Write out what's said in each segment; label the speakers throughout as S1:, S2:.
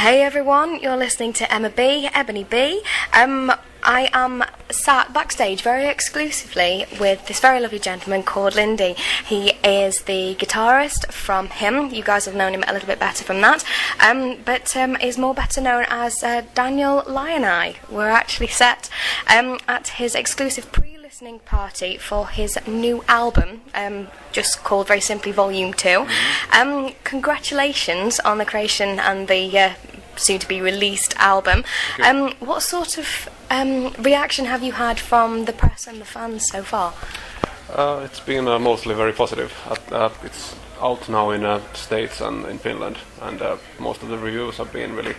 S1: Hey everyone, you're listening to Ebony B. I am sat backstage very exclusively with this very lovely gentleman called Linde. He is the guitarist from Him. You guys have known him a little bit better from that, but is more better known as Daniel Lioneye. We're actually set at his exclusive pre-listening party for his new album, just called very simply Volume 2. Congratulations on the creation and the soon-to-be released album. What sort of reaction have you had from the press and the fans so far?
S2: It's been mostly very positive. It's out now in States and in Finland, and most of the reviews have been really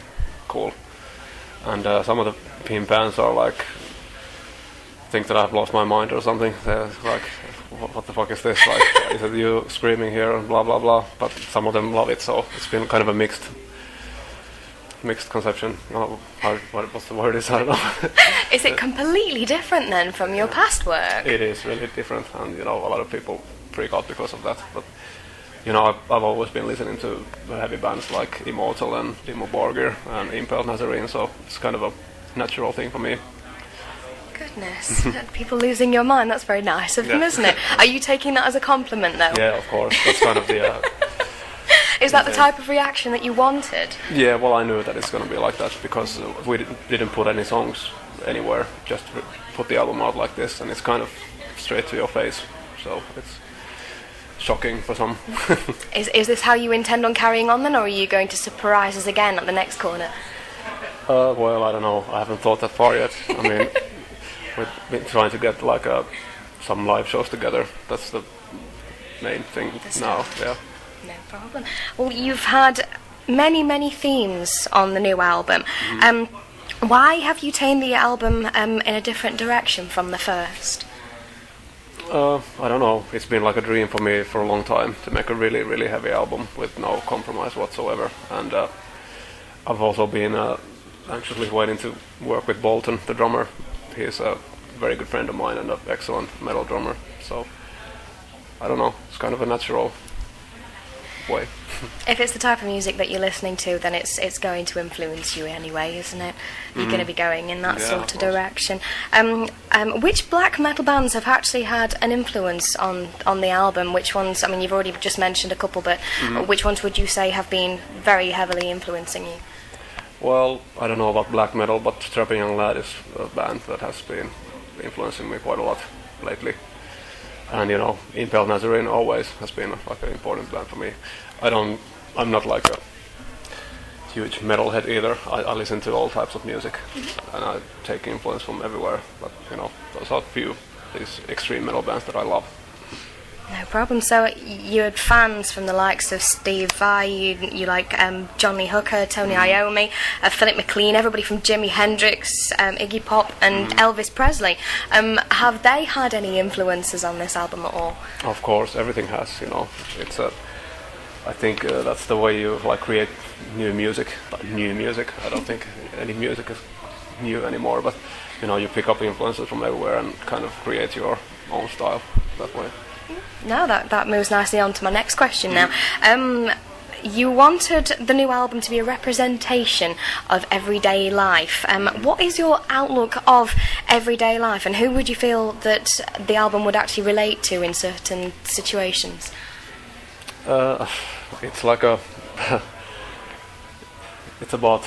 S2: cool. And some of the Him fans are like, think that I've lost my mind or something. They're like, what the fuck is this? Like, is it you screaming here and blah blah blah? But some of them love it, so it's been kind of a mixed conception. What's the word is? I don't know.
S1: Is it completely different then from your past work?
S2: It is really different, and a lot of people freak out because of that. But I've always been listening to heavy bands like Immortal and Dimmu Borgir and Impaled Nazarene, so it's kind of a natural thing for me.
S1: Goodness, people losing your mind, that's very nice of them, isn't it? Are you taking that as a compliment though?
S2: Yeah, of course. That's kind of the...
S1: Is that the type of reaction that you wanted?
S2: Yeah, well, I knew that it's going to be like that because we didn't put any songs anywhere, just put the album out like this, and it's kind of straight to your face, so it's shocking for some.
S1: Is this how you intend on carrying on then, or are you going to surprise us again at the next corner?
S2: Well, I don't know, I haven't thought that far yet. I mean, we've been trying to get like some live shows together. That's the main thing now, yeah.
S1: No problem. Well, you've had many themes on the new album. Why have you taken the album in a different direction from the first?
S2: I don't know. It's been like a dream for me for a long time to make a really heavy album with no compromise whatsoever. And I've also been anxiously waiting to work with Bolton, the drummer. He's a very good friend of mine and an excellent metal drummer. So I don't know. It's kind of a natural way.
S1: If it's the type of music that you're listening to, then it's going to influence you anyway, isn't it? You're going to be going in that sort of direction. Which black metal bands have actually had an influence on the album? Which ones, I mean, you've already just mentioned a couple, but which ones would you say have been very heavily influencing you?
S2: Well, I don't know about black metal, but Strapping Young Lad is a band that has been influencing me quite a lot lately. And Impaled Nazarene always has been like an important band for me. I'm not like a huge metalhead either. I listen to all types of music, and I take influence from everywhere. But those are a few these extreme metal bands that I love.
S1: No problem. So you had fans from the likes of Steve Vai, you like John Lee Hooker, Tony Iommi, Philip McLean, everybody from Jimi Hendrix, Iggy Pop and Elvis Presley. Have they had any influences on this album at all?
S2: Of course, everything has. It's I think that's the way you create new music. New music. I don't think any music is new anymore, but you pick up influences from everywhere and kind of create your own style that way.
S1: No, that moves nicely on to my next question now. You wanted the new album to be a representation of everyday life. What is your outlook of everyday life, and who would you feel that the album would actually relate to in certain situations?
S2: It's like it's about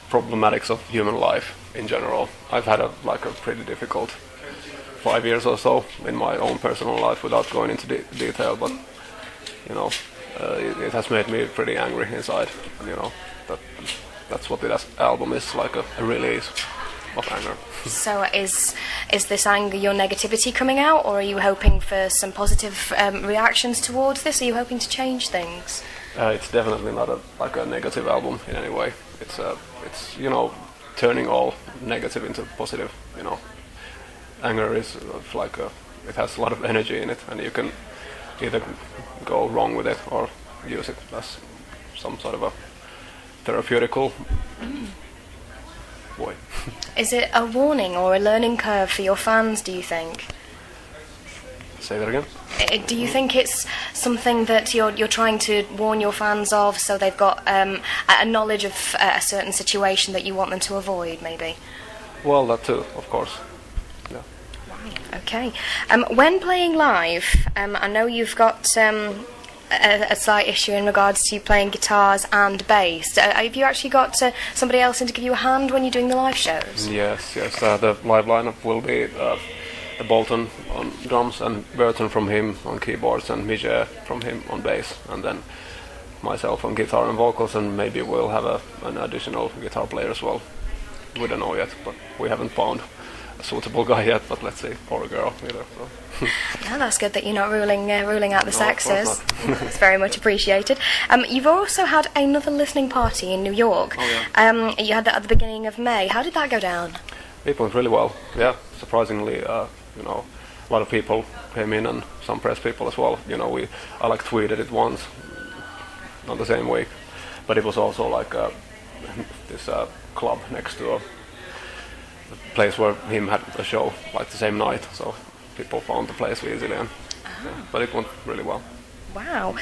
S2: problematics of human life in general. I've had a pretty difficult 5 years or so in my own personal life without going into detail, but it has made me pretty angry inside. That's what this album is, like a release of anger.
S1: So is this anger your negativity coming out, or are you hoping for some positive reactions towards this? Are you hoping to change things?
S2: It's definitely not a negative album in any way. It's turning all negative into positive. Anger is it has a lot of energy in it, and you can either go wrong with it or use it as some sort of a therapeutical way.
S1: Is it a warning or a learning curve for your fans, do you think?
S2: Say that again?
S1: Do you think it's something that you're trying to warn your fans of, so they've got a knowledge of a certain situation that you want them to avoid, maybe?
S2: Well, that too, of course. Yeah.
S1: Okay. When playing live, I know you've got a slight issue in regards to playing guitars and bass. Have you actually got somebody else in to give you a hand when you're doing the live shows?
S2: Yes. The live lineup will be Bolton on drums and Burton from him on keyboards and Mijet from him on bass, and then myself on guitar and vocals, and maybe we'll have an additional guitar player as well. We don't know yet, but we haven't found a suitable guy yet, but let's see, or a girl either. So.
S1: No, that's good that you're not ruling out the sexes.
S2: Of course not.
S1: It's very much appreciated. You've also had another listening party in New York.
S2: Oh, yeah.
S1: You had that at the beginning of May. How did that go down?
S2: It went really well. Yeah, surprisingly, a lot of people came in, and some press people as well. I tweeted it once, not the same week, but it was also like this club next to a place where him had a show like the same night, so people found the place easily, and but it went really well.
S1: Wow.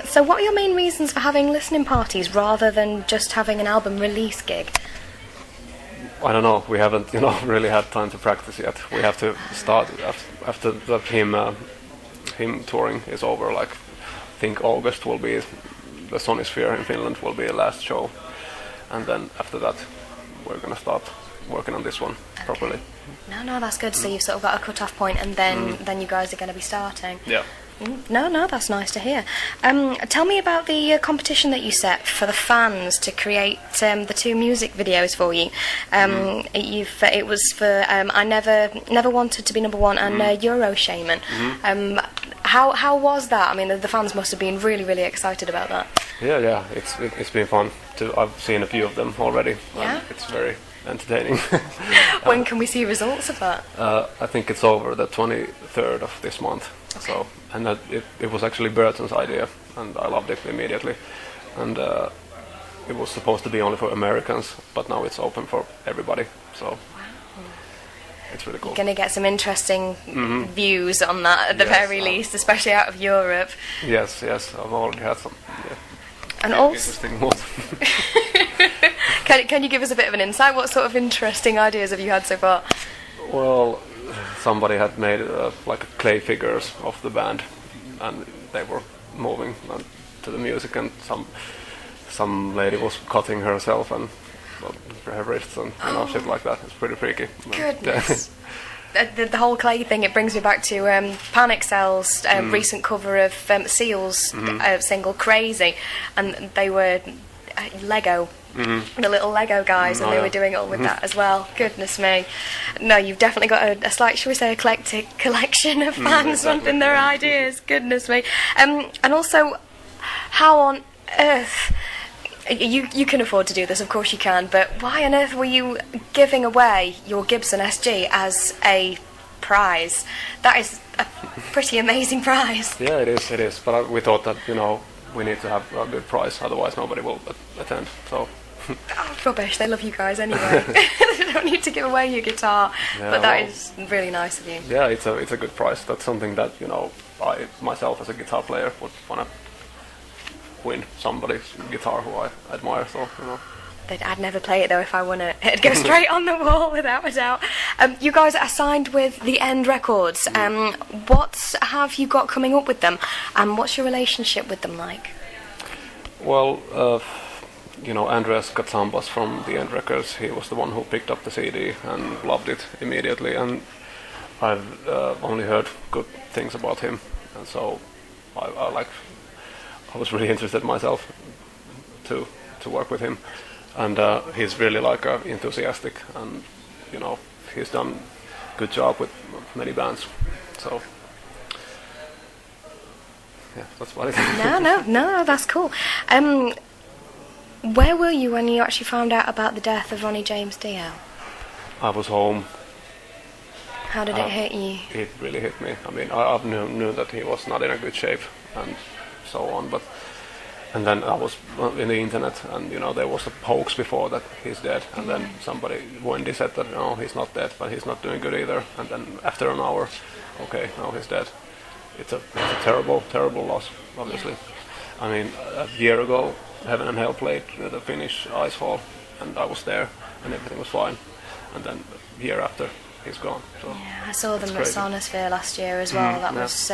S1: So what are your main reasons for having listening parties rather than just having an album release gig?
S2: I don't know, we haven't really had time to practice yet. We have to start after him touring is over. Like, I think August will be the Sonisphere in Finland will be the last show, and then after that we're gonna start working on this one properly.
S1: No, that's good. So you've sort of got a cut-off point, and then you guys are going to be starting.
S2: Yeah.
S1: No, that's nice to hear. Tell me about the competition that you set for the fans to create the 2 music videos for you. It was for I Never Wanted to Be Number One and Euro Shaman. How was that? I mean, the fans must have been really, really excited about that.
S2: Yeah, it's been fun. I've seen a few of them already.
S1: Yeah?
S2: It's very entertaining.
S1: When can we see results of that?
S2: I think it's over the 23rd of this month.
S1: Okay.
S2: So, and it was actually Burton's idea, and I loved it immediately. And it was supposed to be only for Americans, but now it's open for everybody. So it's really cool.
S1: You're going to get some interesting views on that at the very least, especially out of Europe.
S2: Yes, I've already had some. Yeah.
S1: And also,
S2: interesting ones.
S1: Can you give us a bit of an insight? What sort of interesting ideas have you had so far?
S2: Well, somebody had made like clay figures of the band, and they were moving to the music, and some lady was cutting herself and her wrists and shit like that. It's pretty freaky.
S1: Goodness. The whole clay thing, it brings me back to Panic Cell's recent cover of Seal's single Crazy, and they were Lego. The little Lego guys, and they were doing it all with that as well. Goodness me. No, you've definitely got a slight, shall we say, eclectic collection of fans wanting their ideas. Goodness me. And also, how on earth... You can afford to do this, of course you can, but why on earth were you giving away your Gibson SG as a prize? That is a pretty amazing prize.
S2: Yeah, it is. But we thought that, we need to have a good prize, otherwise nobody will attend. So.
S1: Oh, rubbish, they love you guys anyway. They don't need to give away your guitar.
S2: Yeah,
S1: but that is really nice of you.
S2: Yeah, it's a good prize. That's something that, I myself as a guitar player would want to win somebody's guitar who I admire, so,
S1: I'd never play it though if I won it. It'd go straight on the wall without a doubt. You guys are signed with the End Records. What have you got coming up with them, and what's your relationship with them like?
S2: Well, Andreas Katsambas from the End Records, he was the one who picked up the CD and loved it immediately, and I've only heard good things about him, and so I was really interested myself to work with him, and he's really enthusiastic, and he's done a good job with many bands, so yeah, that's what it is.
S1: No, that's cool. Where were you when you actually found out about the death of Ronnie James Dio?
S2: I was home.
S1: How did it hit you?
S2: It really hit me. I mean, I knew that he was not in a good shape and so on, and then I was in the internet, and there was a hoax before that he's dead, and then Wendy said that no, he's not dead, but he's not doing good either, and then after an hour, okay, now he's dead, it's a terrible loss, obviously. I mean, a year ago, Heaven and Hell played the Finnish Ice Hall, and I was there, and everything was fine. And then the year after, he's gone. So
S1: yeah, I saw them at
S2: crazy.
S1: Sonosphere last year as well. That was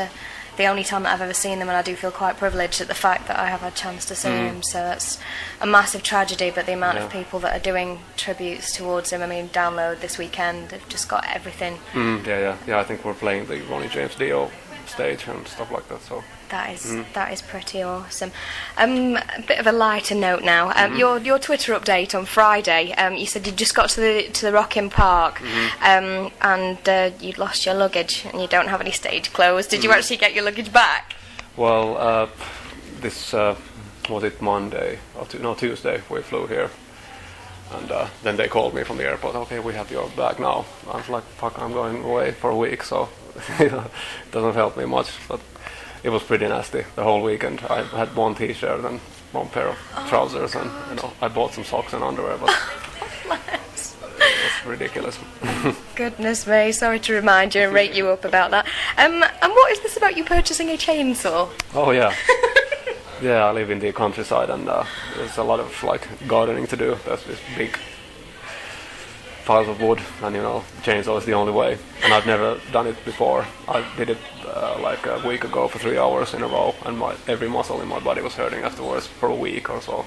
S1: the only time that I've ever seen them, and I do feel quite privileged at the fact that I have had a chance to see him. So that's a massive tragedy, but the amount of people that are doing tributes towards him, I mean, Download this weekend, they've just got everything.
S2: Yeah, I think we're playing the Ronnie James Dio stage and stuff like that, so
S1: that is pretty awesome. A bit of a lighter note now. Your Twitter update on Friday. You said you just got to the Rockin' Park, and you'd lost your luggage, and you don't have any stage clothes. Did you actually get your luggage back?
S2: Well, this was it Monday or Tuesday we flew here, and then they called me from the airport. Okay, we have your bag now. I was like, fuck, I'm going away for a week, so it doesn't help me much, but it was pretty nasty the whole weekend. I had one t-shirt and one pair of trousers, and I bought some socks and underwear, but
S1: Bless.
S2: it's ridiculous.
S1: Goodness me, sorry to remind you and rate you up about that. And what is this about you purchasing a chainsaw?
S2: Oh yeah. Yeah, I live in the countryside, and there's a lot of like gardening to do. There's this big piles of wood, and chainsaw is the only way. And I've never done it before. I did it like a week ago for 3 hours in a row, and every muscle in my body was hurting afterwards for a week or so.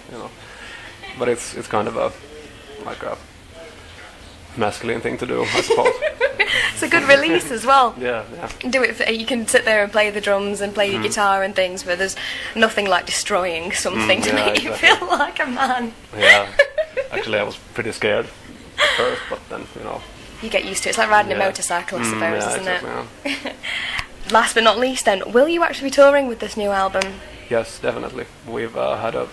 S2: But it's kind of a masculine thing to do, I suppose.
S1: It's a good release as well.
S2: Yeah.
S1: Do it. You can sit there and play the drums and play your guitar and things, but there's nothing like destroying something to make you feel like a man.
S2: Yeah. Actually, I was pretty scared at first, but then
S1: You get used to it. It's like riding a motorcycle, I suppose, isn't
S2: exactly,
S1: it? Last but not least, then, will you actually be touring with this new album?
S2: Yes, definitely. We've had a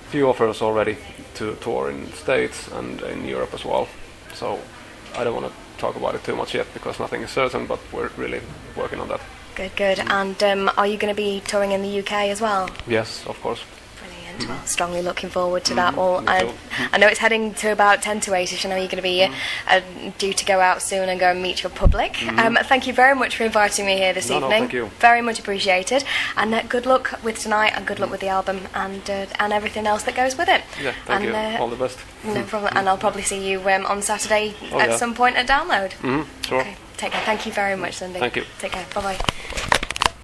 S2: few offers already to tour in the States and in Europe as well. So I don't want to talk about it too much yet because nothing is certain, but we're really working on that.
S1: Good. And are you going to be touring in the UK as well?
S2: Yes, of course.
S1: Brilliant. Well, strongly looking forward to that. Well,
S2: me too.
S1: I know it's heading to about 10 to 8ish. I know you're going to be due to go out soon and go and meet your public. Thank you very much for inviting me here this evening.
S2: No, thank you.
S1: Very much appreciated. And good luck with tonight, and good luck with the album and everything else that goes with it.
S2: Yeah, thank you. All the best.
S1: No problem. And I'll probably see you on Saturday
S2: at
S1: some point at Download.
S2: Sure.
S1: Okay, take care. Thank you very much, Linde.
S2: Thank you.
S1: Take care. Bye-bye.